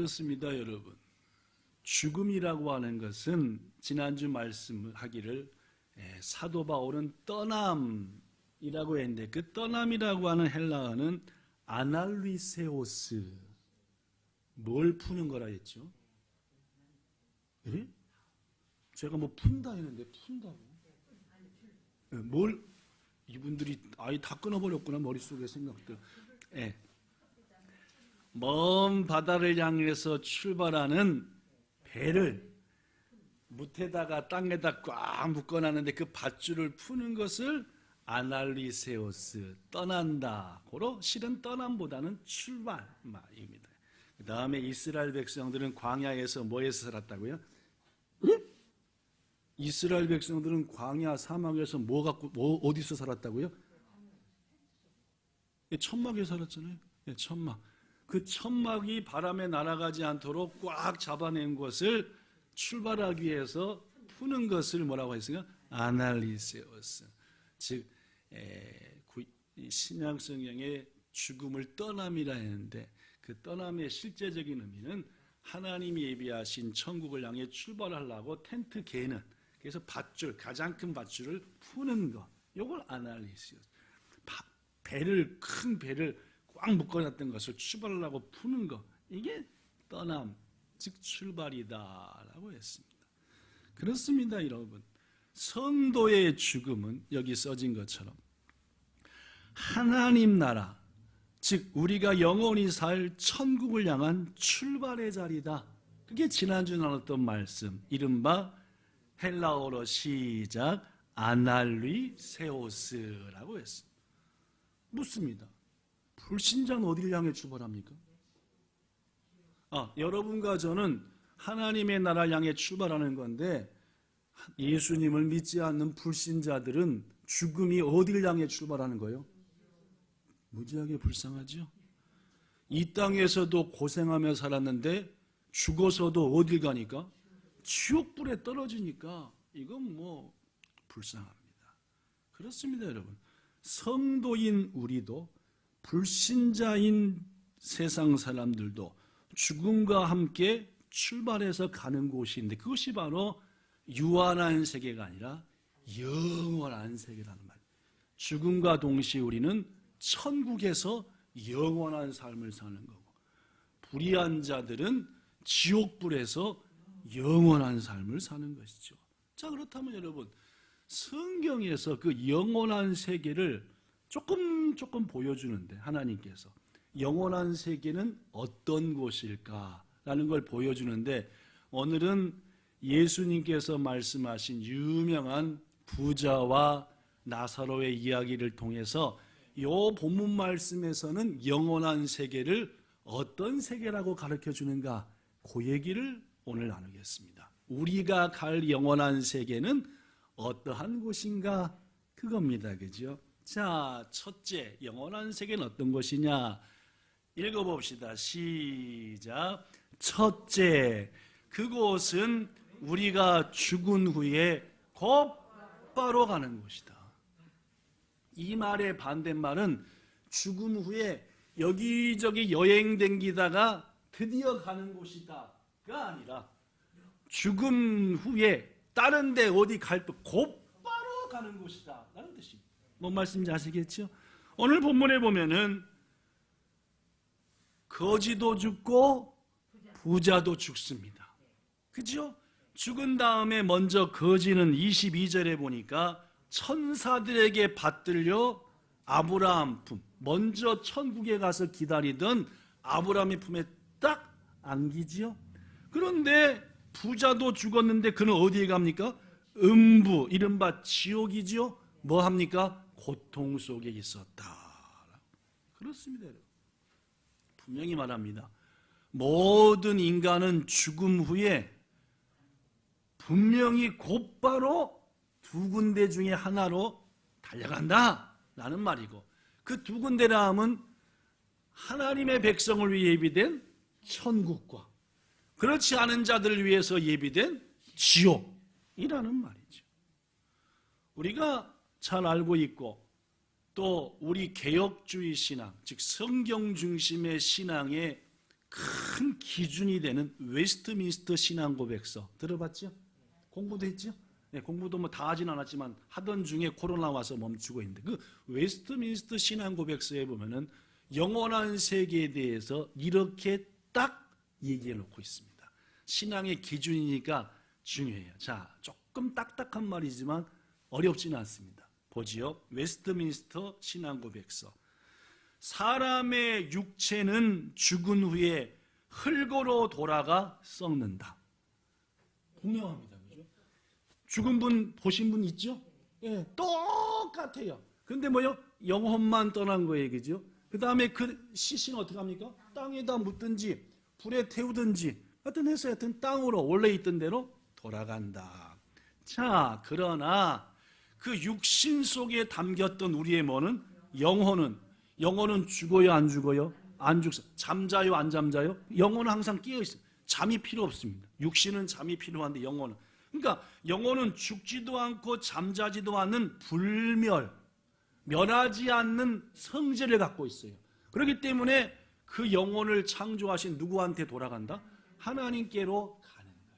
그렇습니다, 여러분. 죽음이라고 하는 것은 지난주 말씀하기를 사도 바울은 떠남이라고 했는데, 그 떠남이라고 하는 헬라어는 아날리세오스, 뭘 푸는 거라 했죠? 예? 제가 뭐 푼다 했는데 푼다고? 뭘 이분들이 아예 다 끊어버렸구나, 머릿속에 생각들. 예. 먼 바다를 향해서 출발하는 배를 뭇에다가 땅에다 꽉 묶어놨는데 그 밧줄을 푸는 것을 아날리세오스, 떠난다. 고로 실은 떠남보다는 출발입니다. 그 다음에 이스라엘 백성들은 광야에서 뭐에서 살았다고요? 이스라엘 백성들은 광야 사막에서 어디서 살았다고요? 천막에 살았잖아요. 천막. 그 천막이 바람에 날아가지 않도록 꽉 잡아낸 것을 출발하기 위해서 푸는 것을 뭐라고 했어요? 아날리세오스. 즉 신약 성경에 죽음을 떠남이라 했는데, 그 떠남의 실제적인 의미는 하나님이 예비하신 천국을 향해 출발하려고 텐트 개는, 그래서 밧줄, 가장 큰 밧줄을 푸는 것, 이걸 아날리시오스. 큰 배를 꽉 묶어놨던 것을 출발하려고 푸는 것, 이게 떠남, 즉 출발이다라고 했습니다. 그렇습니다, 여러분. 성도의 죽음은 여기 써진 것처럼 하나님 나라, 즉 우리가 영원히 살 천국을 향한 출발의 자리다. 그게 지난주 나눴던 말씀, 이른바 헬라어로 시작 아날리세오스라고 했습니다. 묻습니다. 불신자는 어디를 향해 출발합니까? 여러분과 저는 하나님의 나라를 향해 출발하는 건데, 예수님을 믿지 않는 불신자들은 죽음이 어디를 향해 출발하는 거예요? 무지하게 불쌍하죠? 이 땅에서도 고생하며 살았는데 죽어서도 어딜 가니까? 지옥불에 떨어지니까 이건 뭐 불쌍합니다. 그렇습니다, 여러분. 성도인 우리도, 불신자인 세상 사람들도 죽음과 함께 출발해서 가는 곳인데, 그것이 바로 유한한 세계가 아니라 영원한 세계라는 말이에요. 죽음과 동시에 우리는 천국에서 영원한 삶을 사는 거고, 불의한 자들은 지옥불에서 영원한 삶을 사는 것이죠. 자, 그렇다면 여러분, 성경에서 그 영원한 세계를 조금 보여주는데, 하나님께서 영원한 세계는 어떤 곳일까라는 걸 보여주는데, 오늘은 예수님께서 말씀하신 유명한 부자와 나사로의 이야기를 통해서 이 본문 말씀에서는 영원한 세계를 어떤 세계라고 가르쳐 주는가, 그 얘기를 오늘 나누겠습니다. 우리가 갈 영원한 세계는 어떠한 곳인가, 그겁니다. 그죠? 자, 첫째, 영원한 세계는 어떤 것이냐? 읽어봅시다. 시작. 첫째, 그곳은 우리가 죽은 후에 곧바로 가는 곳이다. 이 말의 반대말은 죽은 후에 여기저기 여행 댕기다가 드디어 가는 곳이다가 아니라, 죽음 후에 다른 데 어디 갈 때 곧바로 가는 곳이다 라는 뜻입니다. 뭔 말씀인지 아시겠죠? 오늘 본문에 보면은 거지도 죽고 부자도 죽습니다. 그죠? 죽은 다음에 먼저 거지는 22절에 보니까 천사들에게 받들려 아브라함 품, 먼저 천국에 가서 기다리던 아브라함의 품에 딱 안기지요. 그런데 부자도 죽었는데 그는 어디에 갑니까? 음부, 이른바 지옥이지요. 뭐 합니까? 고통 속에 있었다. 그렇습니다. 분명히 말합니다. 모든 인간은 죽음 후에 분명히 곧바로 두 군데 중에 하나로 달려간다 라는 말이고, 그 두 군데라 함은 하나님의 백성을 위해 예비된 천국과 그렇지 않은 자들을 위해서 예비된 지옥이라는 말이죠. 우리가 잘 알고 있고, 또 우리 개혁주의 신앙, 즉 성경 중심의 신앙의 큰 기준이 되는 웨스트민스터 신앙고백서 들어봤죠? 공부도 했죠? 네, 공부도 뭐 다 하진 않았지만 하던 중에 코로나 와서 멈추고 있는데 그 웨스트민스터 신앙고백서에 보면은 영원한 세계에 대해서 이렇게 딱 얘기해 놓고 있습니다. 신앙의 기준이니까 중요해요. 자, 조금 딱딱한 말이지만 어렵지는 않습니다. 보지요. 웨스트민스터 신앙고백서. 사람의 육체는 죽은 후에 흙으로 돌아가 썩는다. 분명합니다. 그죠? 죽은 분 보신 분 있죠? 예, 똑같아요. 근데 뭐요? 영혼만 떠난 거예요. 그죠? 그 다음에 그 시신은 어떻게 합니까? 땅에다 묻든지 불에 태우든지 하여튼 해서 하여튼 땅으로 원래 있던 대로 돌아간다. 자, 그러나 그 육신 속에 담겼던 우리의 뭐는? 영혼은 죽어요, 안 죽어요? 안 죽어. 잠자요, 안 잠자요? 영혼은 항상 깨어 있어요. 잠이 필요 없습니다. 육신은 잠이 필요한데 영혼은. 그러니까 영혼은 죽지도 않고 잠자지도 않는 멸하지 않는 성질을 갖고 있어요. 그렇기 때문에 그 영혼을 창조하신 누구한테 돌아간다? 하나님께로 가는 거예요.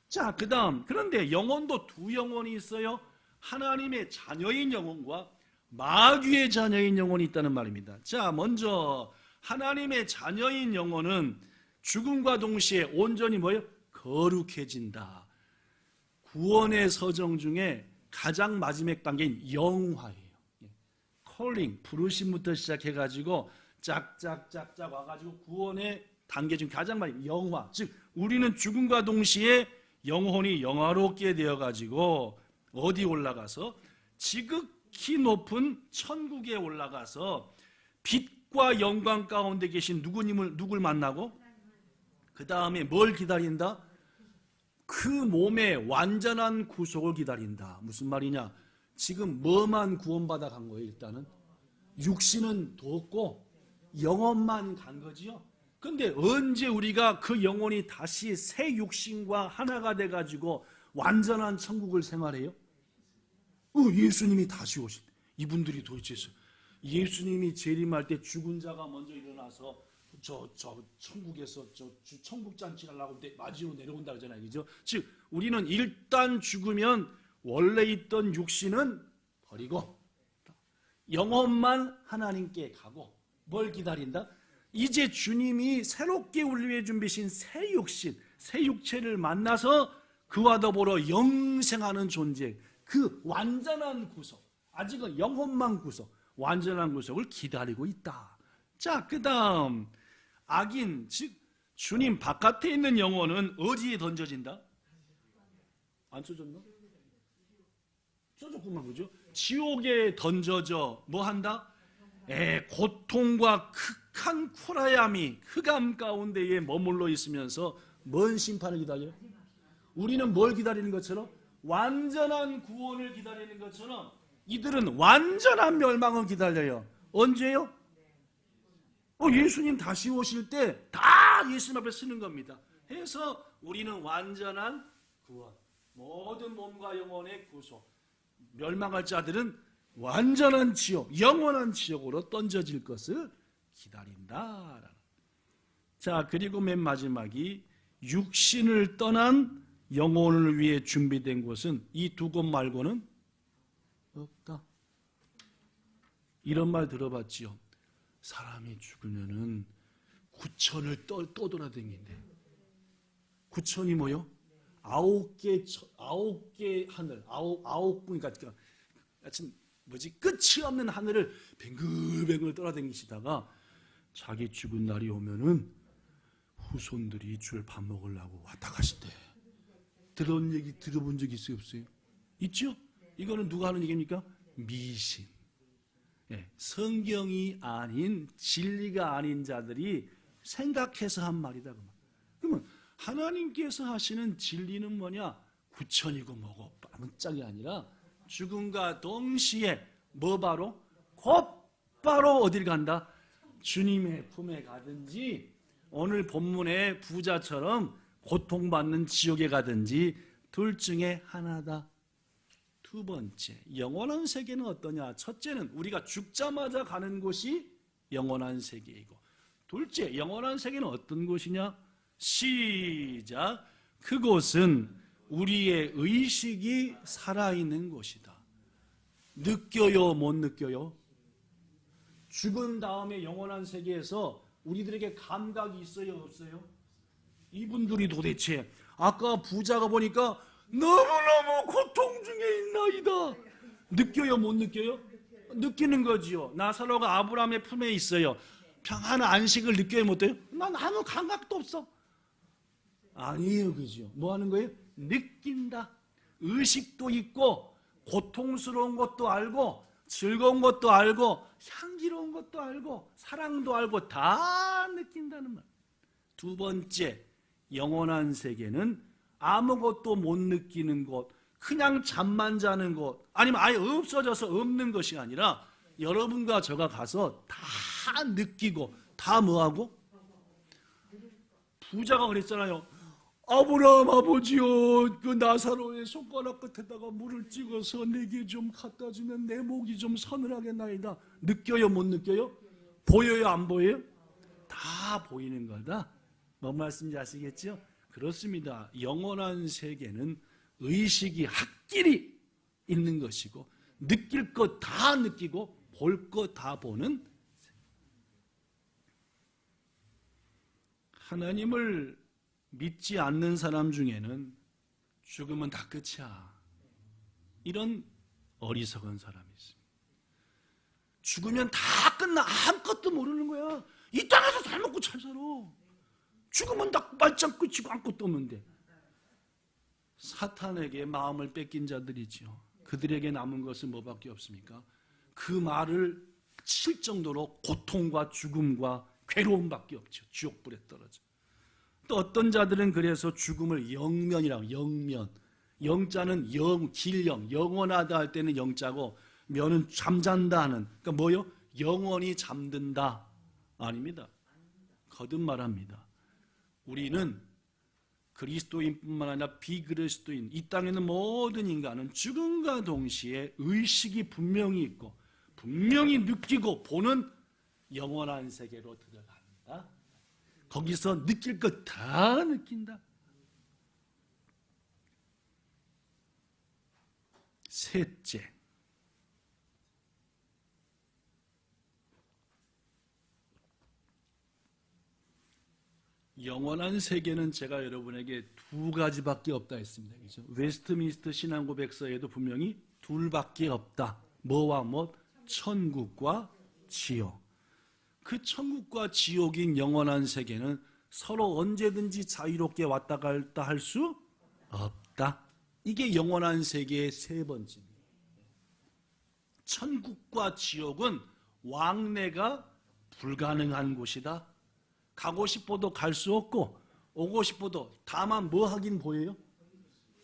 자, 그 다음, 그런데 영혼도 두 영혼이 있어요. 하나님의 자녀인 영혼과 마귀의 자녀인 영혼이 있다는 말입니다. 자, 먼저 하나님의 자녀인 영혼은 죽음과 동시에 온전히 뭐예요? 거룩해진다. 구원의 서정 중에 가장 마지막 단계인 영화예요. 콜링, 부르심부터 시작해가지고 짝짝짝짝 와가지고 구원의 단계 중 가장 마지막 영화. 즉 우리는 죽음과 동시에 영혼이 영화롭게 되어가지고 어디 올라가서 지극히 높은 천국에 올라가서 빛과 영광 가운데 계신 누굴 만나고 그 다음에 뭘 기다린다? 그 몸의 완전한 구속을 기다린다. 무슨 말이냐? 지금 뭐만 구원받아 간 거예요? 일단은 육신은 뒀고 영혼만 간 거지요. 근데 언제 우리가 그 영혼이 다시 새 육신과 하나가 돼가지고 완전한 천국을 생활해요? 예수님이 다시 오실 때. 이분들이 도대체 예수님이 재림할 때 죽은 자가 먼저 일어나서 저 천국에서 천국 잔치 하려고 맞이로 내려온다 그러잖아요. 그죠? 즉 우리는 일단 죽으면 원래 있던 육신은 버리고 영혼만 하나님께 가고 뭘 기다린다? 이제 주님이 새롭게 우리 위해 준비하신 새 육신, 새 육체를 만나서 그와 더불어 영생하는 존재, 그 완전한 구속, 아직은 영혼만 구속, 완전한 구속을 기다리고 있다. 자, 그 다음 악인, 즉 주님 바깥에 있는 영혼은 어디에 던져진다? 안 써졌나? 써졌구만. 그죠? 지옥에 던져져 뭐 한다? 고통과 극한 쿨하야미 흑암 가운데에 머물러 있으면서 뭔 심판을 기다려요? 우리는 뭘 기다리는 것처럼? 완전한 구원을 기다리는 것처럼 이들은 완전한 멸망을 기다려요. 언제요? 예수님 다시 오실 때 다 예수님 앞에 서는 겁니다. 해서 우리는 완전한 구원, 모든 몸과 영혼의 구속, 멸망할 자들은 완전한 지옥, 영원한 지옥으로 던져질 것을 기다린다. 자, 그리고 맨 마지막이 육신을 떠난 영혼을 위해 준비된 곳은 이 두 곳 말고는 없다. 이런 말 들어봤지요. 사람이 죽으면은 구천을 떠돌아다니는데 구천이 뭐요? 아홉 개 하늘, 아홉 분 그러니까 끝이 없는 하늘을 뱅글뱅글 떠나다니시다가 자기 죽은 날이 오면은 후손들이 주를 밥 먹으려고 왔다 가신대. 들어본 적 있어요, 없어요? 있죠? 이거는 누가 하는 얘기입니까? 미신. 성경이 아닌 진리가 아닌 자들이 생각해서 한 말이다. 그러면 하나님께서 하시는 진리는 뭐냐? 구천이고 뭐고 깜짝이 아니라 죽음과 동시에 뭐 바로? 곧바로 어딜 간다? 주님의 품에 가든지 오늘 본문의 부자처럼 고통받는 지옥에 가든지 둘 중에 하나다. 두 번째, 영원한 세계는 어떠냐? 첫째는 우리가 죽자마자 가는 곳이 영원한 세계이고 둘째, 영원한 세계는 어떤 곳이냐? 시작. 그곳은 우리의 의식이 살아있는 곳이다. 느껴요, 못 느껴요? 죽은 다음에 영원한 세계에서 우리들에게 감각이 있어요, 없어요? 이분들이 도대체 아까 부자가 보니까 너무너무 고통 중에 있나이다. 느껴요, 못 느껴요? 느끼는 거지요. 나사로가 아브라함의 품에 있어요. 평안한 안식을 느껴요, 못 돼요? 난 아무 감각도 없어. 아니에요, 그죠? 뭐 하는 거예요? 느낀다. 의식도 있고 고통스러운 것도 알고 즐거운 것도 알고 향기로운 것도 알고 사랑도 알고 다 느낀다는 말. 두 번째, 영원한 세계는 아무것도 못 느끼는 곳, 그냥 잠만 자는 곳, 아니면 아예 없어져서 없는 것이 아니라 여러분과 저가 가서 다 느끼고 다 뭐하고? 부자가 그랬잖아요. 아브라함 아버지요, 그 나사로의 손가락 끝에다가 물을 찍어서 내게 좀 갖다 주면 내 목이 좀 서늘하겠나이다. 느껴요, 못 느껴요? 보여요, 안 보여요? 다 보이는 거다. 뭔 말씀인지 아시겠죠? 그렇습니다. 영원한 세계는 의식이 학길이 있는 것이고 느낄 것 다 느끼고 볼 것 다 보는, 하나님을 믿지 않는 사람 중에는 죽으면 다 끝이야, 이런 어리석은 사람이 있습니다. 죽으면 다 끝나. 아무것도 모르는 거야. 이 땅에서 잘 먹고 잘 살아. 죽으면 다 말짱 끝이고 아무것도 없는데. 사탄에게 마음을 뺏긴 자들이지요. 그들에게 남은 것은 뭐밖에 없습니까? 그 말을 칠 정도로 고통과 죽음과 괴로움밖에 없죠. 지옥불에 떨어져. 또 어떤 자들은 그래서 죽음을 영면이라고, 영면. 영자는 영, 길영, 영원하다 할 때는 영자고, 면은 잠잔다 하는, 그러니까 뭐요? 영원히 잠든다. 아닙니다. 거듭말합니다. 우리는 그리스도인뿐만 아니라 비그리스도인, 이 땅에 있는 모든 인간은 죽음과 동시에 의식이 분명히 있고 분명히 느끼고 보는 영원한 세계로 들어간다. 거기서 느낄 것 다 느낀다. 셋째, 영원한 세계는 제가 여러분에게 두 가지밖에 없다 했습니다. 그렇죠? 웨스트민스터 신앙고백서에도 분명히 둘밖에 없다. 뭐와 뭐? 천국과 지옥. 그 천국과 지옥인 영원한 세계는 서로 언제든지 자유롭게 왔다 갔다 할 수 없다. 이게 영원한 세계의 세 번째입니다. 천국과 지옥은 왕래가 불가능한 곳이다. 가고 싶어도 갈 수 없고 오고 싶어도, 다만 뭐 하긴 보여요?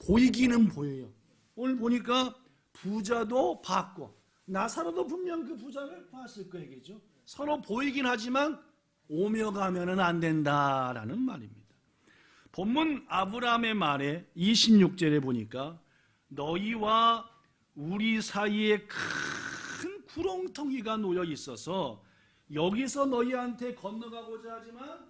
보이기는 보여요. 오늘 보니까 부자도 봤고 나사로도 분명 그 부자를 봤을 거예요. 그죠? 서로 보이긴 하지만 오며 가면은 안 된다라는 말입니다. 본문 아브라함의 말에 26절에 보니까 너희와 우리 사이에 큰 구렁텅이가 놓여 있어서 여기서 너희한테 건너가고자 하지만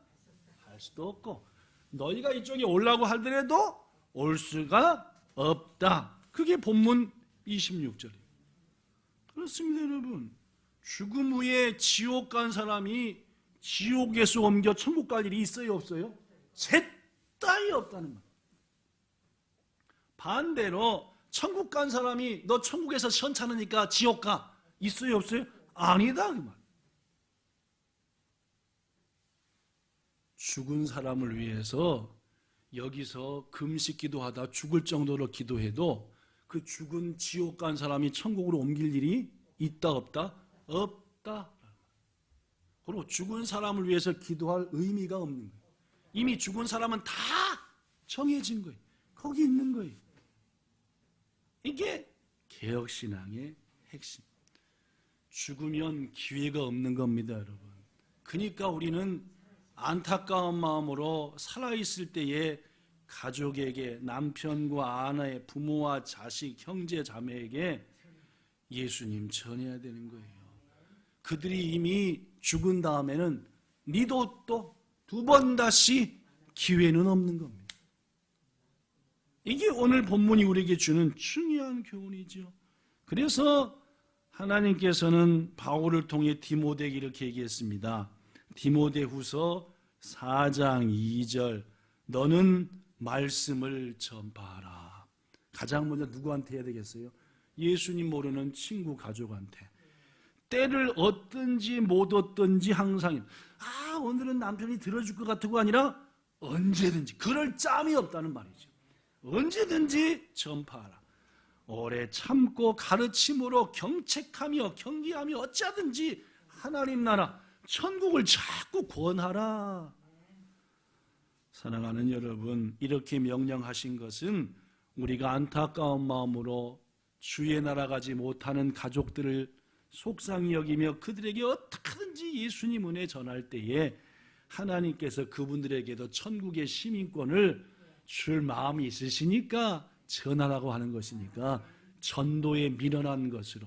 할 수도 없고 너희가 이쪽에 오려고 하더라도 올 수가 없다. 그게 본문 26절이에요. 그렇습니다, 여러분. 죽음 후에 지옥 간 사람이 지옥에서 옮겨 천국 갈 일이 있어요, 없어요?絶対 없다는 말. 반대로 천국 간 사람이 너 천국에서 시원찮으니까 지옥 가, 있어요, 없어요? 아니다, 그 말. 죽은 사람을 위해서 여기서 금식 기도하다 죽을 정도로 기도해도 그 죽은 지옥 간 사람이 천국으로 옮길 일이 있다 없다? 없다. 그리고 죽은 사람을 위해서 기도할 의미가 없는 거예요. 이미 죽은 사람은 다 정해진 거예요. 거기 있는 거예요. 이게 개혁신앙의 핵심. 죽으면 기회가 없는 겁니다, 여러분. 그러니까 우리는 안타까운 마음으로 살아있을 때에 가족에게, 남편과 아내, 부모와 자식, 형제, 자매에게 예수님 전해야 되는 거예요. 그들이 이미 죽은 다음에는 니도 또 두 번 다시 기회는 없는 겁니다. 이게 오늘 본문이 우리에게 주는 중요한 교훈이죠. 그래서 하나님께서는 바울을 통해 디모데에게 이렇게 얘기했습니다. 디모데후서 4장 2절 너는 말씀을 전파하라. 가장 먼저 누구한테 해야 되겠어요? 예수님 모르는 친구 가족한테. 때를 얻든지 못 얻든지 항상 오늘은 남편이 들어줄 것 같고 아니라 언제든지 그럴 짬이 없다는 말이죠. 언제든지 전파하라. 오래 참고 가르침으로 경책하며 경계하며 어찌하든지 하나님 나라 천국을 자꾸 권하라. 사랑하는 여러분, 이렇게 명령하신 것은 우리가 안타까운 마음으로 주의 나라 가지 못하는 가족들을 속상히 여기며 그들에게 어떻게든지 예수님 은혜 전할 때에 하나님께서 그분들에게도 천국의 시민권을 줄 마음이 있으시니까 전하라고 하는 것이니까 전도에 미련한 것으로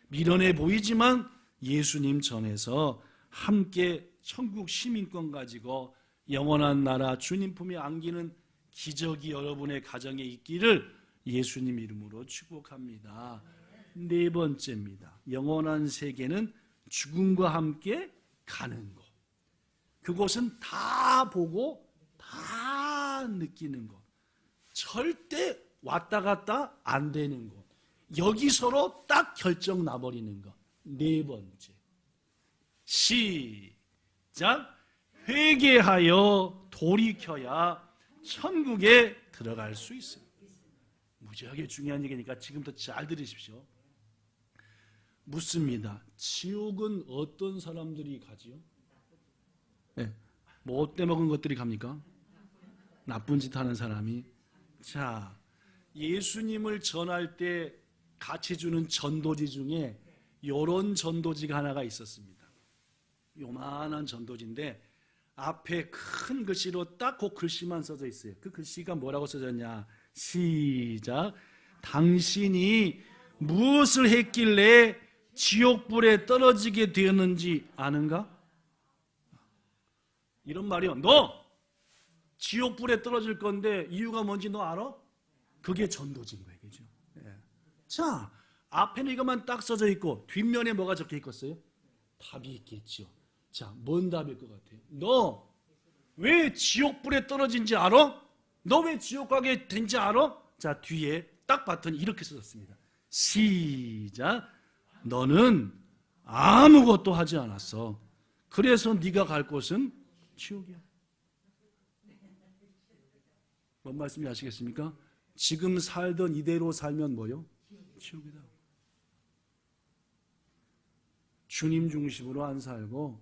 미련해 보이지만 예수님 전해서 함께 천국 시민권 가지고 영원한 나라 주님 품에 안기는 기적이 여러분의 가정에 있기를 예수님 이름으로 축복합니다. 네 번째입니다. 영원한 세계는 죽음과 함께 가는 곳. 그곳은 다 보고 다 느끼는 곳. 절대 왔다 갔다 안 되는 곳. 여기서로 딱 결정 나버리는 것. 네 번째. 시작. 회개하여 돌이켜야 천국에 들어갈 수 있습니다. 무지하게 중요한 얘기니까 지금부터 잘 들으십시오. 묻습니다. 지옥은 어떤 사람들이 가지요? 네. 뭐 때 먹은 것들이 갑니까? 나쁜 짓 하는 사람이. 자, 예수님을 전할 때 같이 주는 전도지 중에 이런 전도지가 하나가 있었습니다. 요만한 전도지인데 앞에 큰 글씨로 딱 그 글씨만 써져 있어요. 그 글씨가 뭐라고 써졌냐? 시작. 당신이 무엇을 했길래 지옥불에 떨어지게 되었는지 아는가? 이런 말이요. 너 지옥불에 떨어질 건데 이유가 뭔지 너 알아? 그게 전도지인 거예요. 그죠? 예. 자, 앞에는 이것만 딱 써져 있고 뒷면에 뭐가 적혀 있겠어요? 답이 있겠죠. 자, 뭔 답일 것 같아요? 너 왜 지옥불에 떨어진지 알아? 너 왜 지옥 가게 된지 알아? 자, 뒤에 딱 봤더니 이렇게 써졌습니다. 시작. 너는 아무것도 하지 않았어. 그래서 네가 갈 곳은 지옥이야. 뭔 말씀인지 아시겠습니까? 지금 살던 이대로 살면 뭐요? 지옥이다. 주님 중심으로 안 살고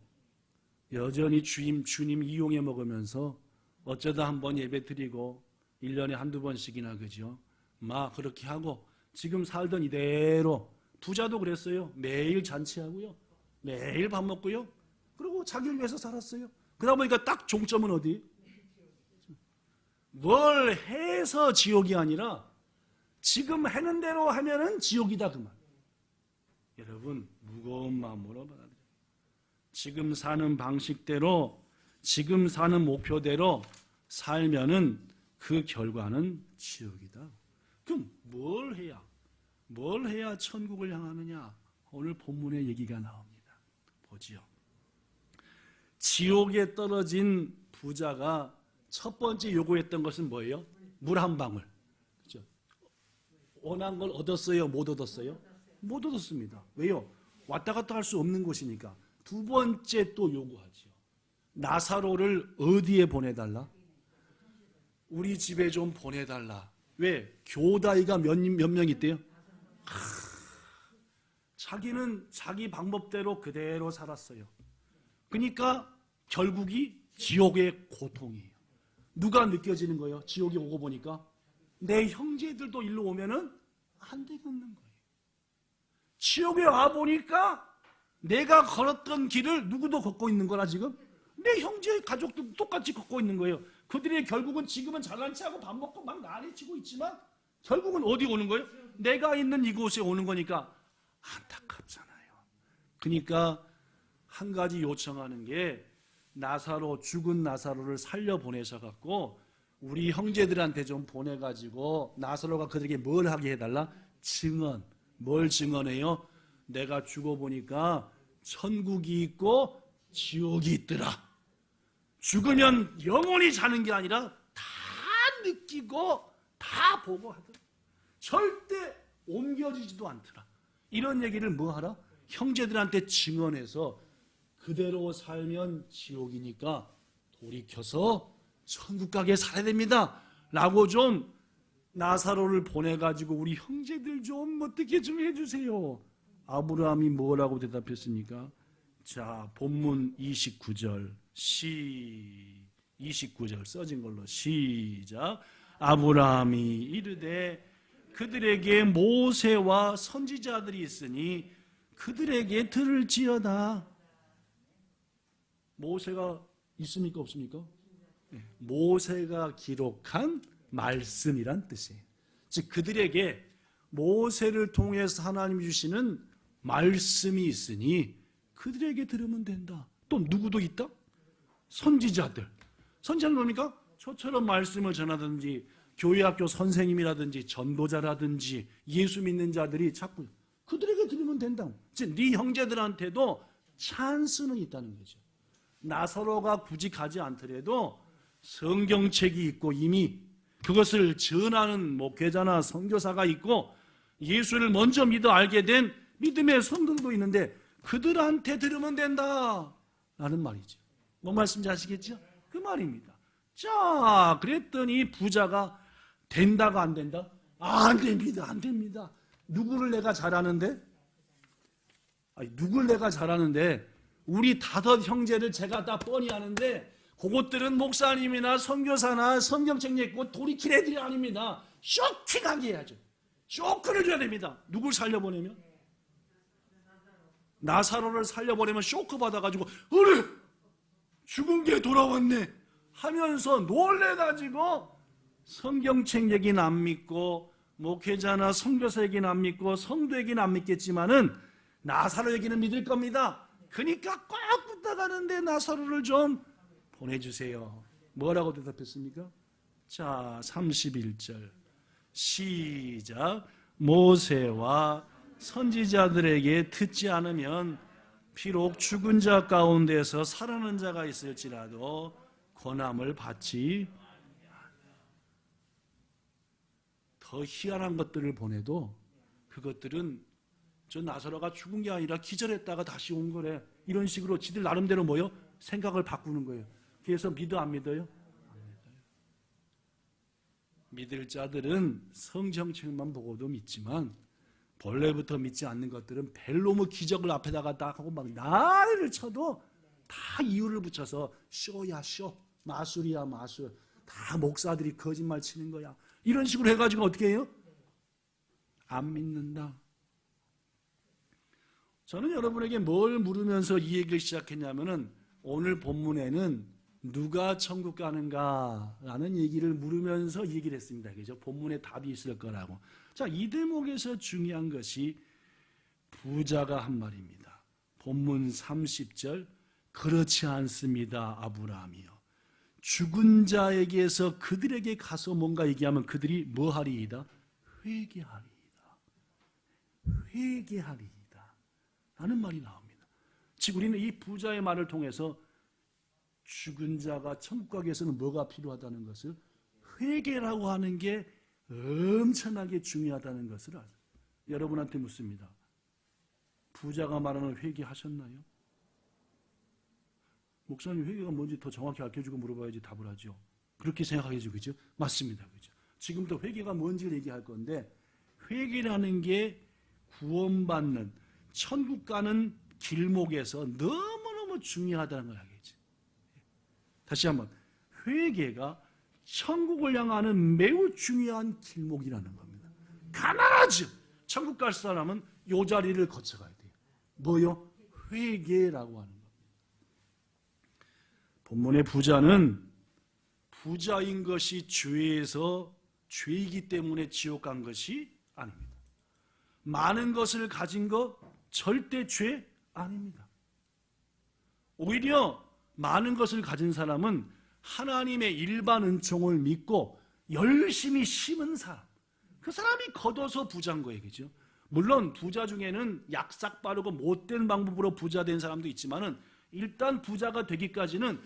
여전히 주님 이용해 먹으면서 어쩌다 한번 예배 드리고 1년에 한두 번씩이나 그죠? 막 그렇게 하고 지금 살던 이대로 부자도 그랬어요. 매일 잔치하고요. 매일 밥 먹고요. 그리고 자기를 위해서 살았어요. 그러다 보니까 딱 종점은 어디? 뭘 해서 지옥이 아니라 지금 하는 대로 하면은 지옥이다 그 말. 여러분 무거운 마음으로 받아들여요. 지금 사는 방식대로 지금 사는 목표대로 살면은 그 결과는 지옥이다. 그럼 뭘 해야 천국을 향하느냐? 오늘 본문의 얘기가 나옵니다. 보지요. 지옥에 떨어진 부자가 첫 번째 요구했던 것은 뭐예요? 물 한 방울. 그렇죠? 원한 걸 얻었어요? 못 얻었어요? 못 얻었습니다. 왜요? 왔다 갔다 할 수 없는 곳이니까. 두 번째 또 요구하죠. 나사로를 어디에 보내달라? 우리 집에 좀 보내달라. 왜? 교다이가 몇 명 있대요? 자기는 자기 방법대로 그대로 살았어요. 그러니까 결국이 지옥의 고통이에요. 누가 느껴지는 거예요? 지옥에 오고 보니까 내 형제들도 일로 오면은 안 되겠는 거예요. 지옥에 와 보니까 내가 걸었던 길을 누구도 걷고 있는 거라 지금 내 형제 가족도 똑같이 걷고 있는 거예요. 그들이 결국은 지금은 잘난 체하고 밥 먹고 막 난리치고 있지만 결국은 어디 오는 거예요? 내가 있는 이곳에 오는 거니까 안타깝잖아요. 그러니까 한 가지 요청하는 게 죽은 나사로를 살려 보내셔 갖고 우리 형제들한테 좀 보내 가지고 나사로가 그들에게 뭘 하게 해달라? 증언. 뭘 증언해요? 내가 죽어 보니까 천국이 있고 지옥이 있더라. 죽으면 영원히 자는 게 아니라 다 느끼고 다 보고 하더라. 절대 옮겨지지도 않더라. 이런 얘기를 뭐 하라? 형제들한테 증언해서 그대로 살면 지옥이니까 돌이켜서 천국 가게 살아야 됩니다 라고 좀 나사로를 보내가지고 우리 형제들 좀 어떻게 좀 해주세요. 아브라함이 뭐라고 대답했습니까? 자, 본문 29절 29절 써진 걸로 시작. 아브라함이 이르되 그들에게 모세와 선지자들이 있으니 그들에게 들을지어다. 모세가 있습니까 없습니까? 모세가 기록한 말씀이란 뜻이에요. 즉 그들에게 모세를 통해서 하나님이 주시는 말씀이 있으니 그들에게 들으면 된다. 또 누구도 있다? 선지자들. 선지자는 뭡니까? 저처럼 말씀을 전하든지 교회학교 선생님이라든지 전도자라든지 예수 믿는 자들이 자꾸 그들에게 들으면 된다. 즉 네 형제들한테도 찬스는 있다는 거죠. 나사로가 굳이 가지 않더라도 성경책이 있고 이미 그것을 전하는 목회자나 선교사가 있고 예수를 먼저 믿어 알게 된 믿음의 성도들도 있는데 그들한테 들으면 된다 라는 말이죠. 뭔 말씀인지 아시겠죠? 그 말입니다. 자, 그랬더니 부자가 된다가 안 된다? 안 됩니다. 안 됩니다. 누구를 내가 잘 아는데? 누굴 내가 잘 아는데 우리 5 형제를 제가 다 뻔히 아는데 그것들은 목사님이나 선교사나 성경책 읽고 돌이킬 애들이 아닙니다. 쇼킹하게 해야죠. 쇼크를 줘야 됩니다. 누굴 살려보내면? 나사로를 살려보내면 쇼크 받아가지고 그래 죽은 게 돌아왔네 하면서 놀래가지고 성경책 얘기는 안 믿고 목회자나 선교사 얘기는 안 믿고 성도 얘기는 안 믿겠지만은 나사로 얘기는 믿을 겁니다. 그러니까 꼭 부탁하는데 나사로를 좀 보내주세요. 뭐라고 대답했습니까? 자, 31절 시작. 모세와 선지자들에게 듣지 않으면 비록 죽은 자 가운데서 살아난 자가 있을지라도 권함을 받지. 더 희한한 것들을 보내도 그것들은 저 나사로가 죽은 게 아니라 기절했다가 다시 온 거래. 이런 식으로 지들 나름대로 뭐요? 생각을 바꾸는 거예요. 그래서 믿어 안 믿어요? 안 믿어요. 믿을 자들은 성경책만 보고도 믿지만 본래부터 믿지 않는 것들은 벨로무 기적을 앞에다가 딱 하고 막 나를 쳐도 다 이유를 붙여서 쇼야 쇼, 마술이야 마술, 다 목사들이 거짓말 치는 거야. 이런 식으로 해가지고 어떻게 해요? 안 믿는다. 저는 여러분에게 뭘 물으면서 이 얘기를 시작했냐면은 오늘 본문에는 누가 천국 가는가라는 얘기를 물으면서 얘기를 했습니다. 그죠? 본문에 답이 있을 거라고. 자, 이 대목에서 중요한 것이 부자가 한 말입니다. 본문 30절 그렇지 않습니다. 아브라함이요. 죽은 자에게서 그들에게 가서 뭔가 얘기하면 그들이 뭐 하리이다? 회개하리이다. 회개하리이다. 라는 말이 나옵니다. 즉 우리는 이 부자의 말을 통해서 죽은 자가 천국 가기 위해서는 뭐가 필요하다는 것을 회개라고 하는 게 엄청나게 중요하다는 것을 아세요. 여러분한테 묻습니다. 부자가 말하는 회개하셨나요? 목사님 회개가 뭔지 더 정확히 알려주고 물어봐야지 답을 하죠. 그렇게 생각하겠죠. 그죠? 맞습니다. 그죠? 지금부터 회개가 뭔지를 얘기할 건데 회개라는 게 구원받는 천국 가는 길목에서 너무너무 중요하다는 걸 알겠죠. 다시 한번 회개가 천국을 향하는 매우 중요한 길목이라는 겁니다. 가난하죠. 천국 갈 사람은 이 자리를 거쳐가야 돼요. 뭐요? 회개라고 하는 겁니다. 본문의 부자는 부자인 것이 죄에서 죄이기 때문에 지옥 간 것이 아닙니다. 많은 것을 가진 것 절대 죄 아닙니다. 오히려 많은 것을 가진 사람은 하나님의 일반 은총을 믿고 열심히 심은 사람, 그 사람이 걷어서 부자인 거예요. 그죠? 물론 부자 중에는 약삭 빠르고 못된 방법으로 부자 된 사람도 있지만은 일단 부자가 되기까지는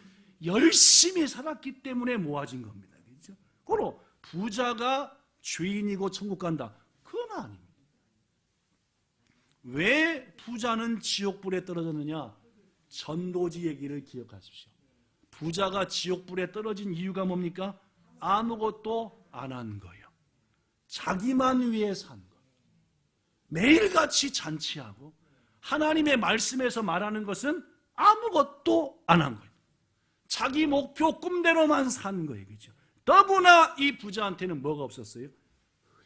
열심히 살았기 때문에 모아진 겁니다. 그죠? 그로 부자가 죄인이고 천국 간다, 그건 아닙니다. 왜 부자는 지옥불에 떨어졌느냐? 전도지 얘기를 기억하십시오. 부자가 지옥불에 떨어진 이유가 뭡니까? 아무것도 안 한 거예요. 자기만 위해 산 거예요. 매일같이 잔치하고 하나님의 말씀에서 말하는 것은 아무것도 안 한 거예요. 자기 목표 꿈대로만 산 거예요. 그죠? 더구나 이 부자한테는 뭐가 없었어요?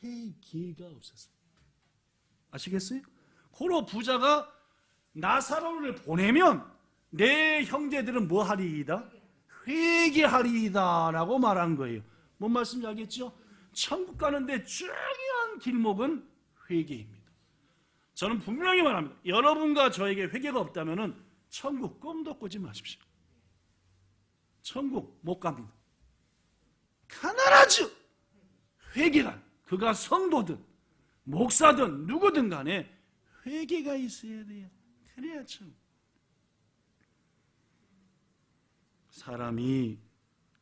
회개가 없었어요. 아시겠어요? 고로 부자가 나사로를 보내면 내 형제들은 뭐 하리이다? 회개하리이다 라고 말한 거예요. 뭔 말씀인지 알겠죠? 천국 가는데 중요한 길목은 회개입니다. 저는 분명히 말합니다. 여러분과 저에게 회개가 없다면 천국 꿈도 꾸지 마십시오. 천국 못 갑니다. 가난하죠. 회개가, 그가 성도든 목사든 누구든 간에 회개가 있어야 돼요. 그래야 참. 사람이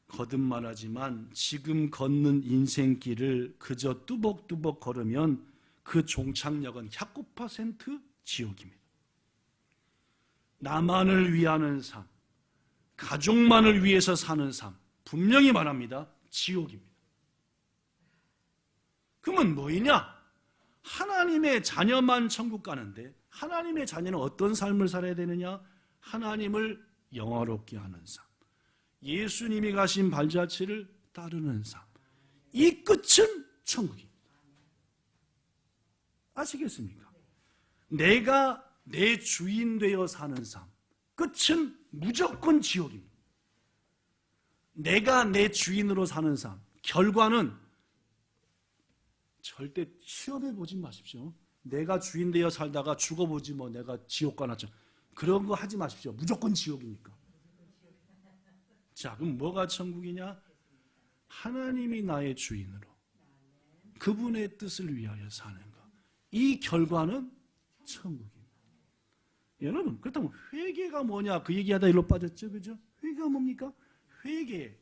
거듭말하지만 지금 걷는 인생길을 그저 뚜벅뚜벅 걸으면 그 종착역은 109% 지옥입니다. 나만을 위하는 삶, 가족만을 위해서 사는 삶, 분명히 말합니다. 지옥입니다. 그러면 뭐이냐? 하나님의 자녀만 천국 가는데 하나님의 자녀는 어떤 삶을 살아야 되느냐? 하나님을 영화롭게 하는 삶, 예수님이 가신 발자취를 따르는 삶, 이 끝은 천국입니다. 아시겠습니까? 내가 내 주인 되어 사는 삶, 끝은 무조건 지옥입니다. 내가 내 주인으로 사는 삶, 결과는 절대 시험해 보지 마십시오. 내가 주인 되어 살다가 죽어보지 뭐 내가 지옥 가놨죠. 그런 거 하지 마십시오. 무조건 지옥이니까. 자, 그럼 뭐가 천국이냐? 하나님이 나의 주인으로 그분의 뜻을 위하여 사는 것. 이 결과는 천국입니다. 여러분, 그렇다면 회개가 뭐냐? 그 얘기하다 일로 빠졌죠. 그죠? 회개가 뭡니까? 회개의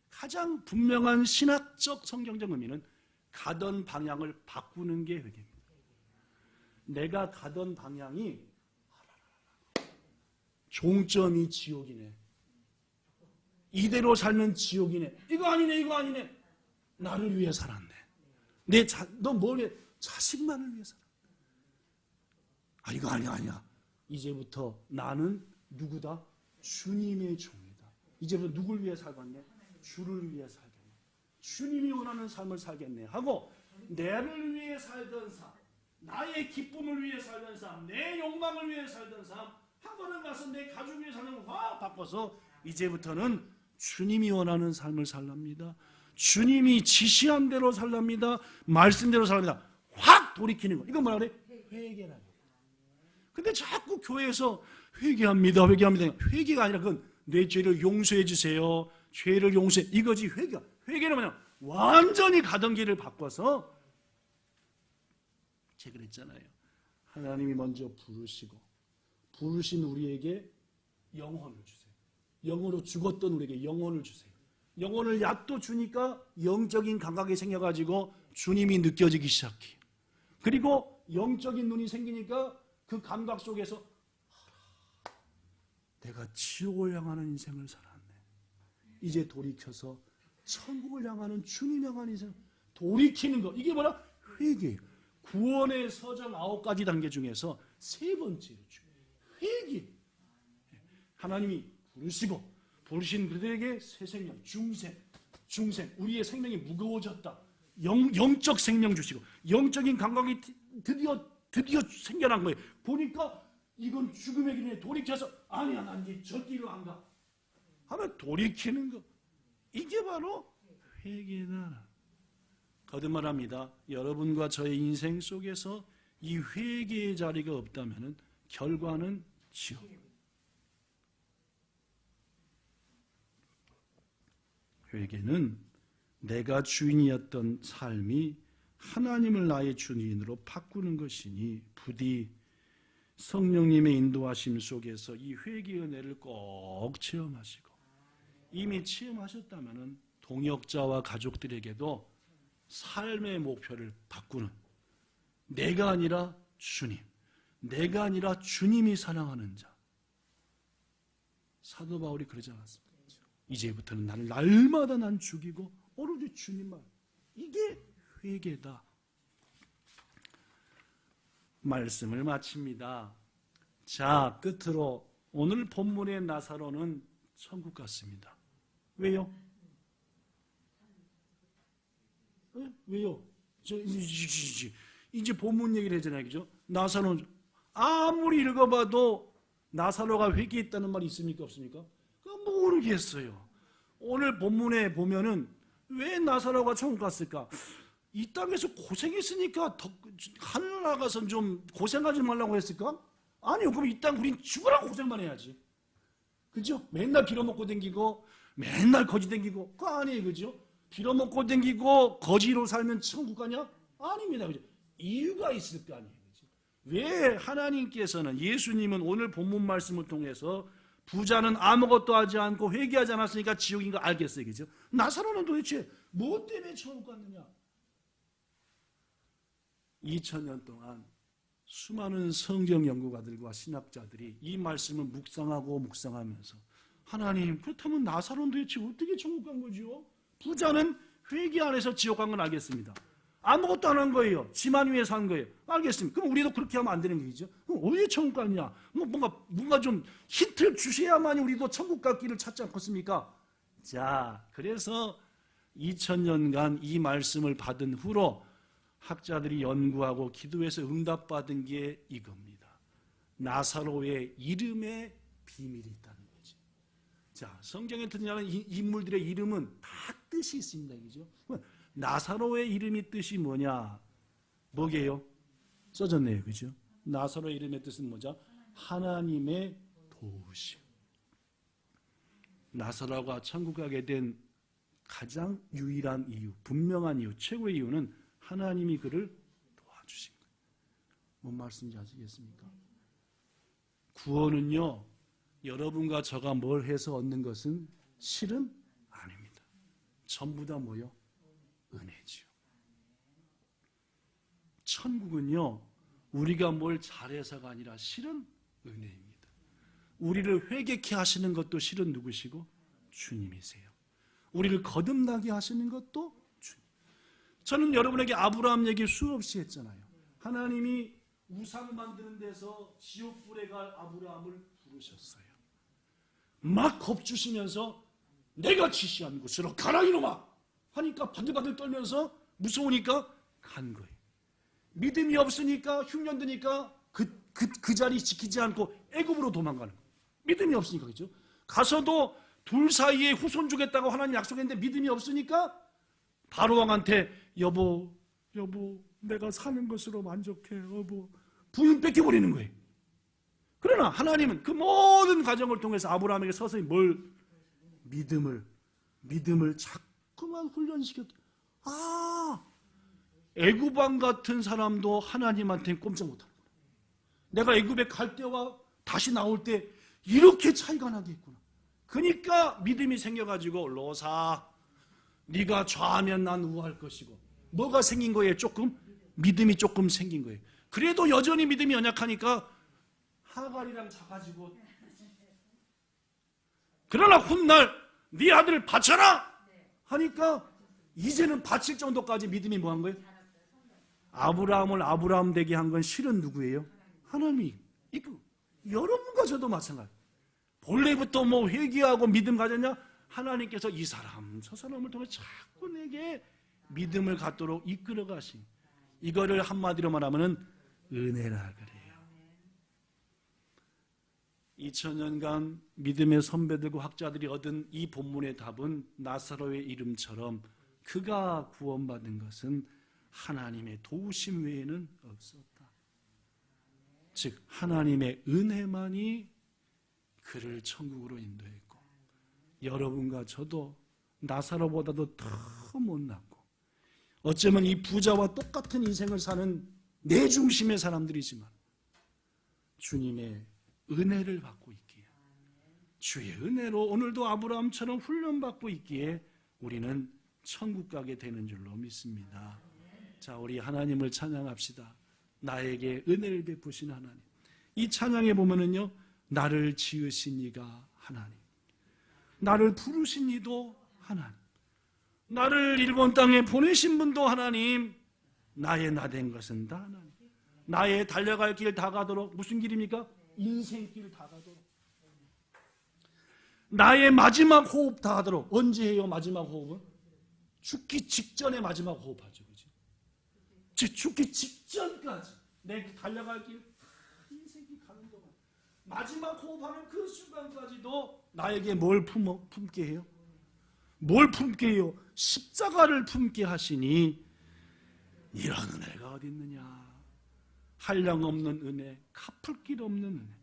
가장 분명한 신학적 성경적 의미는 가던 방향을 바꾸는 게 회개입니다. 내가 가던 방향이 종점이 지옥이네, 이대로 살면 지옥이네, 이거 아니네, 이거 아니네. 나를 위해 살았네. 너 뭘 해? 자식만을 위해 살았네. 아, 이거 아니야. 이제부터 나는 누구다? 주님의 종이다. 이제부터 누굴 위해 살겠네? 주를 위해 살겠네. 주님이 원하는 삶을 살겠네 하고 나를 위해 살던 삶, 나의 기쁨을 위해 살던 삶, 내 욕망을 위해 살던 삶, 한 번은 가서 내 가족 위해 사는 거 확 바꿔서 이제부터는 주님이 원하는 삶을 살랍니다. 주님이 지시한 대로 살랍니다. 말씀대로 살랍니다. 확 돌이키는 거. 이건 뭐라 그래? 회개라고. 근데 자꾸 교회에서 회개합니다. 회개가 아니라 그건 내 죄를 용서해 주세요. 죄를 용서해. 이거지 회개. 회개는 뭐냐? 완전히 가던 길을 바꿔서, 제가 그랬잖아요. 하나님이 먼저 부르신 우리에게 영혼을 주세요. 영으로 죽었던 우리에게 영혼을 주세요. 영혼을 약도 주니까 영적인 감각이 생겨가지고 주님이 느껴지기 시작해요. 그리고 영적인 눈이 생기니까 그 감각 속에서 내가 지옥을 향하는 인생을 살았네. 이제 돌이켜서 천국을 향하는 주님 향하는 인생 돌이키는 거. 이게 뭐라? 회개예요. 구원의 서정 9가지 단계 중에서 세 번째로 회개. 하나님이 부르신 그들에게 새 생명, 중생. 우리의 생명이 무거워졌다. 영적 생명 주시고 영적인 감각이 드디어 생겨난 거예요. 보니까 이건 죽음의 길에 돌이켜서 아니야, 난 이제 저 길로 안 가 하면 돌이키는 거. 이게 바로 회개다. 거듭말합니다. 여러분과 저의 인생 속에서 이 회개의 자리가 없다면 결과는 지옥. 회개는 내가 주인이었던 삶이 하나님을 나의 주인으로 바꾸는 것이니 부디 성령님의 인도하심 속에서 이 회개의 은혜를 꼭 체험하시고, 이미 체험하셨다면 동역자와 가족들에게도 삶의 목표를 바꾸는, 내가 아니라 주님, 내가 아니라 주님이 사랑하는 자. 사도 바울이 그러지 않았습니까? 이제부터는 나를 날마다 난 죽이고 오로지 주님만. 이게 회개다. 말씀을 마칩니다. 자, 끝으로 오늘 본문의 나사로는 천국 갔습니다. 왜요? 왜요? 이제 본문 얘기를 하잖아요. 그죠? 나사로는 아무리 읽어봐도 나사로가 회개했다는 말이 있습니까? 없습니까? 그건 모르겠어요. 오늘 본문에 보면은 왜 나사로가 천국 갔을까? 이 땅에서 고생했으니까 하늘 나가서 좀 고생하지 말라고 했을까? 아니요. 그럼 이 땅 우린 죽으라고 고생만 해야지. 그죠? 맨날 빌어먹고 댕기고 맨날 거지 댕기고 그거 아니에요. 그죠? 빌어먹고 댕기고 거지로 살면 천국 가냐? 아닙니다. 그죠? 이유가 있을 거 아니에요. 그죠? 왜 하나님께서는, 예수님은 오늘 본문 말씀을 통해서 부자는 아무것도 하지 않고 회개하지 않았으니까 지옥인 거 알겠어요. 그죠? 나사로는 도대체 뭐 때문에 천국 갔느냐? 2000년 동안 수많은 성경 연구가들과 신학자들이 이 말씀을 묵상하면서, 하나님, 그렇다면 나사로는 도대체 어떻게 천국 간 거죠? 부자는 회개 안 해서 지옥 간 건 알겠습니다. 아무것도 안 한 거예요. 지만 위에 산 거예요. 알겠습니다. 그럼 우리도 그렇게 하면 안 되는 거죠? 그럼 왜 천국 갔냐? 뭔가 좀 힌트를 주셔야만이 우리도 천국 갈 길을 찾지 않겠습니까? 자, 그래서 2000년간 이 말씀을 받은 후로 학자들이 연구하고 기도해서 응답받은 게 이겁니다. 나사로의 이름에 비밀이 있다는 거죠. 자, 성경에 등장하는 인물들의 이름은 다 뜻이 있습니다. 그죠? 나사로의 이름이 뜻이 뭐냐? 뭐게요? 써졌네요. 그죠? 나사로의 이름의 뜻은 뭐죠? 하나님의 도우심. 나사로가 천국 가게 된 가장 유일한 이유, 분명한 이유, 최고의 이유는 하나님이 그를 도와주신 거예요. 뭔 말씀인지 아시겠습니까? 구원은요, 여러분과 저가 뭘 해서 얻는 것은 실은 아닙니다. 전부 다 뭐요? 은혜지요. 천국은요, 우리가 뭘 잘해서가 아니라 실은 은혜입니다. 우리를 회개케 하시는 것도 실은 누구시고? 주님이세요. 우리를 거듭나게 하시는 것도 주님. 저는 여러분에게 아브라함 얘기 수없이 했잖아요. 하나님이 우상 만드는 데서 지옥불에 갈 아브라함을 부르셨어요. 막 겁주시면서 내가 지시한 곳으로 가라 이놈아 하니까 바들바들 떨면서 무서우니까 간 거예요. 믿음이 없으니까 흉년드니까 그 자리 지키지 않고 애굽으로 도망가는 거예요. 믿음이 없으니까. 그죠? 가서도 둘 사이에 후손 주겠다고 하나님 약속했는데 믿음이 없으니까 바로왕한테 여보 내가 사는 것으로 만족해 여보, 부인 뺏겨버리는 거예요. 그러나 하나님은 그 모든 과정을 통해서 아브라함에게 서서히 믿음을 자꾸만 훈련시켰다. 애굽왕 같은 사람도 하나님한테 꼼짝 못하는 거야. 내가 애굽에 갈 때와 다시 나올 때 이렇게 차이가 나겠구나. 그러니까 믿음이 생겨가지고 로사 네가 좌하면 난 우할 것이고, 뭐가 생긴 거예요? 믿음이 조금 생긴 거예요. 그래도 여전히 믿음이 연약하니까 하갈이랑 자가지고, 그러나 훗날 네 아들을 바쳐라 하니까 이제는 바칠 정도까지 믿음이 뭐한 거예요? 아브라함을 아브라함 되게 한 건 실은 누구예요? 하나님이. 여러분과 저도 마찬가지. 본래부터 회개하고 믿음 가졌냐? 하나님께서 이 사람 저 사람을 통해 자꾸 내게 믿음을 갖도록 이끌어 가신, 이거를 한마디로 말하면 은혜라 그래요. 2000년간 믿음의 선배들과 학자들이 얻은 이 본문의 답은 나사로의 이름처럼 그가 구원받은 것은 하나님의 도우심 외에는 없었다. 즉 하나님의 은혜만이 그를 천국으로 인도했고, 여러분과 저도 나사로보다도 더 못났고, 어쩌면 이 부자와 똑같은 인생을 사는 내 중심의 사람들이지만 주님의 은혜를 받고 있기에, 주의 은혜로 오늘도 아브라함처럼 훈련받고 있기에 우리는 천국 가게 되는 줄로 믿습니다. 자, 우리 하나님을 찬양합시다. 나에게 은혜를 베푸신 하나님. 이 찬양에 보면은요, 나를 지으신 이가 하나님, 나를 부르신 이도 하나님, 나를 일본 땅에 보내신 분도 하나님, 나의 나 된 것은 다 하나님, 나의 달려갈 길 다 가도록, 무슨 길입니까? 인생길 다 가도록, 나의 마지막 호흡 다 하도록. 언제 해요 마지막 호흡은? 죽기 직전에 마지막 호흡하죠. 그렇죠? 죽기 직전까지 내 달려갈 길 인생길 가는 동안 마지막 호흡하는 그 순간까지도 나에게 뭘 품게 해요? 뭘 품게 해요? 십자가를 품게 하시니 이런 은혜가 어디 있느냐. 한량없는 은혜, 갚을 길 없는 은혜.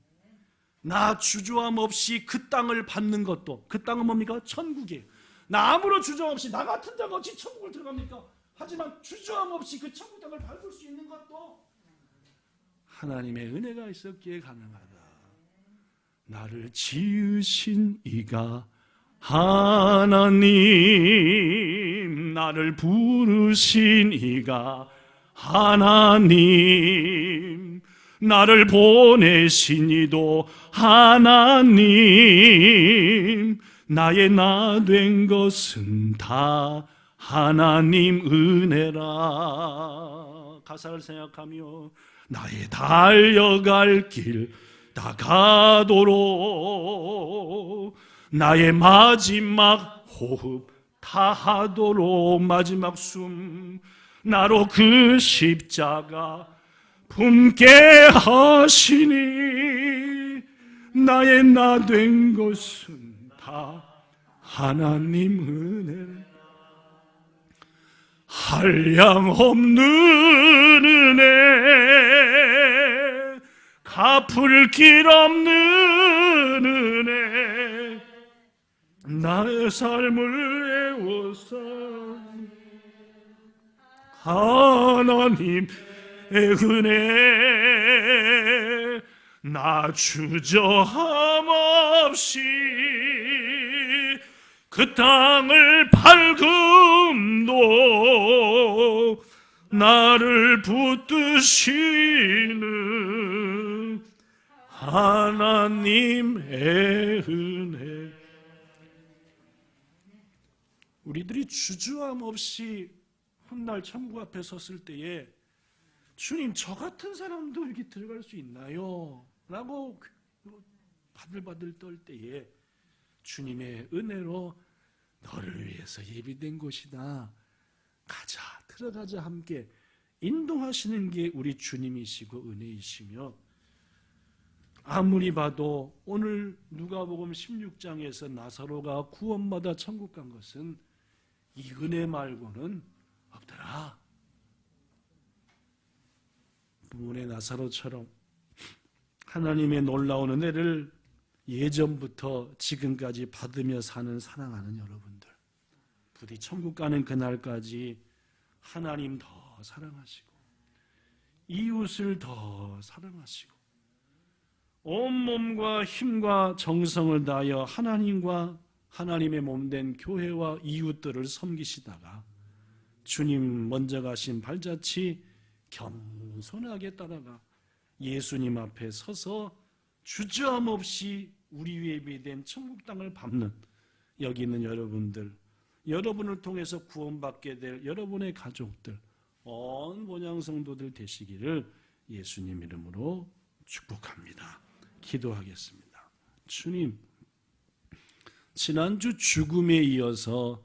나 주저함 없이 그 땅을 받는 것도, 그 땅은 뭡니까? 천국이에요. 나 아무런 주저함 없이, 나 같은 자가 어찌 천국을 들어갑니까? 하지만 주저함 없이 그 천국 땅을 밟을 수 있는 것도 하나님의 은혜가 있었기에 가능하다. 나를 지으신 이가 하나님, 나를 부르신 이가 하나님, 나를 보내신 이도 하나님, 나의 나 된 것은 다 하나님 은혜라. 가사를 생각하며 나의 달려갈 길 다 가도록, 나의 마지막 호흡 다 하도록, 마지막 숨 나로 그 십자가 품게 하시니 나의 나 된 것은 다 하나님 은혜. 한량없는 은혜, 갚을 길 없는 은혜, 나의 삶을 애워서 하나님의 은혜, 나 주저함 없이 그 땅을 밟음도 나를 붙드시는 하나님의 은혜. 우리들이 주저함 없이 훗날 천국 앞에 섰을 때에 주님, 저 같은 사람도 여기 들어갈 수 있나요? 라고 바들바들 떨 때에 주님의 은혜로 너를 위해서 예비된 곳이다, 가자, 들어가자, 함께 인도하시는 게 우리 주님이시고 은혜이시며, 아무리 봐도 오늘 누가복음 16장에서 나사로가 구원받아 천국 간 것은 이 은혜 말고는 없더라. 부모의 나사로처럼 하나님의 놀라운 은혜를 예전부터 지금까지 받으며 사는 사랑하는 여러분들, 부디 천국 가는 그날까지 하나님 더 사랑하시고 이웃을 더 사랑하시고 온몸과 힘과 정성을 다하여 하나님과 하나님의 몸된 교회와 이웃들을 섬기시다가 주님 먼저 가신 발자취 겸손하게 따라가 예수님 앞에 서서 주저함 없이 우리 위에 예비된 천국 땅을 밟는 여기 있는 여러분들, 여러분을 통해서 구원받게 될 여러분의 가족들, 온 본향 성도들 되시기를 예수님 이름으로 축복합니다. 기도하겠습니다. 주님, 지난주 죽음에 이어서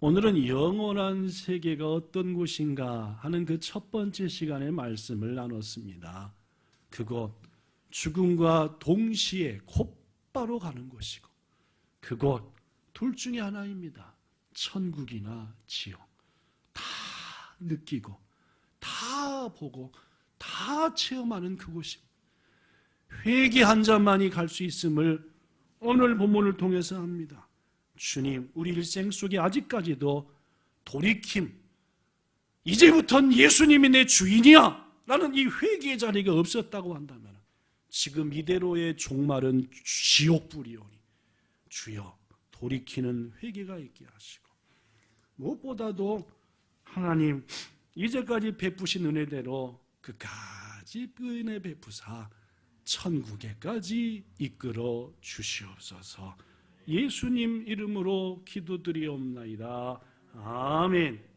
오늘은 영원한 세계가 어떤 곳인가 하는 그 첫 번째 시간의 말씀을 나눴습니다. 그곳 죽음과 동시에 곧바로 가는 곳이고, 그곳 둘 중에 하나입니다. 천국이나 지옥. 다 느끼고 다 보고 다 체험하는 그곳입니다. 회개 한 자만이 갈 수 있음을 오늘 본문을 통해서 합니다. 주님, 우리 일생 속에 아직까지도 돌이킴, 이제부터는 예수님이 내 주인이야 라는 이 회개의 자리가 없었다고 한다면 지금 이대로의 종말은 지옥불이오니 주여 돌이키는 회개가 있게 하시고, 무엇보다도 하나님 이제까지 베푸신 은혜대로 그까지 은혜 베푸사 천국에까지 이끌어 주시옵소서. 예수님 이름으로 기도드리옵나이다. 아멘.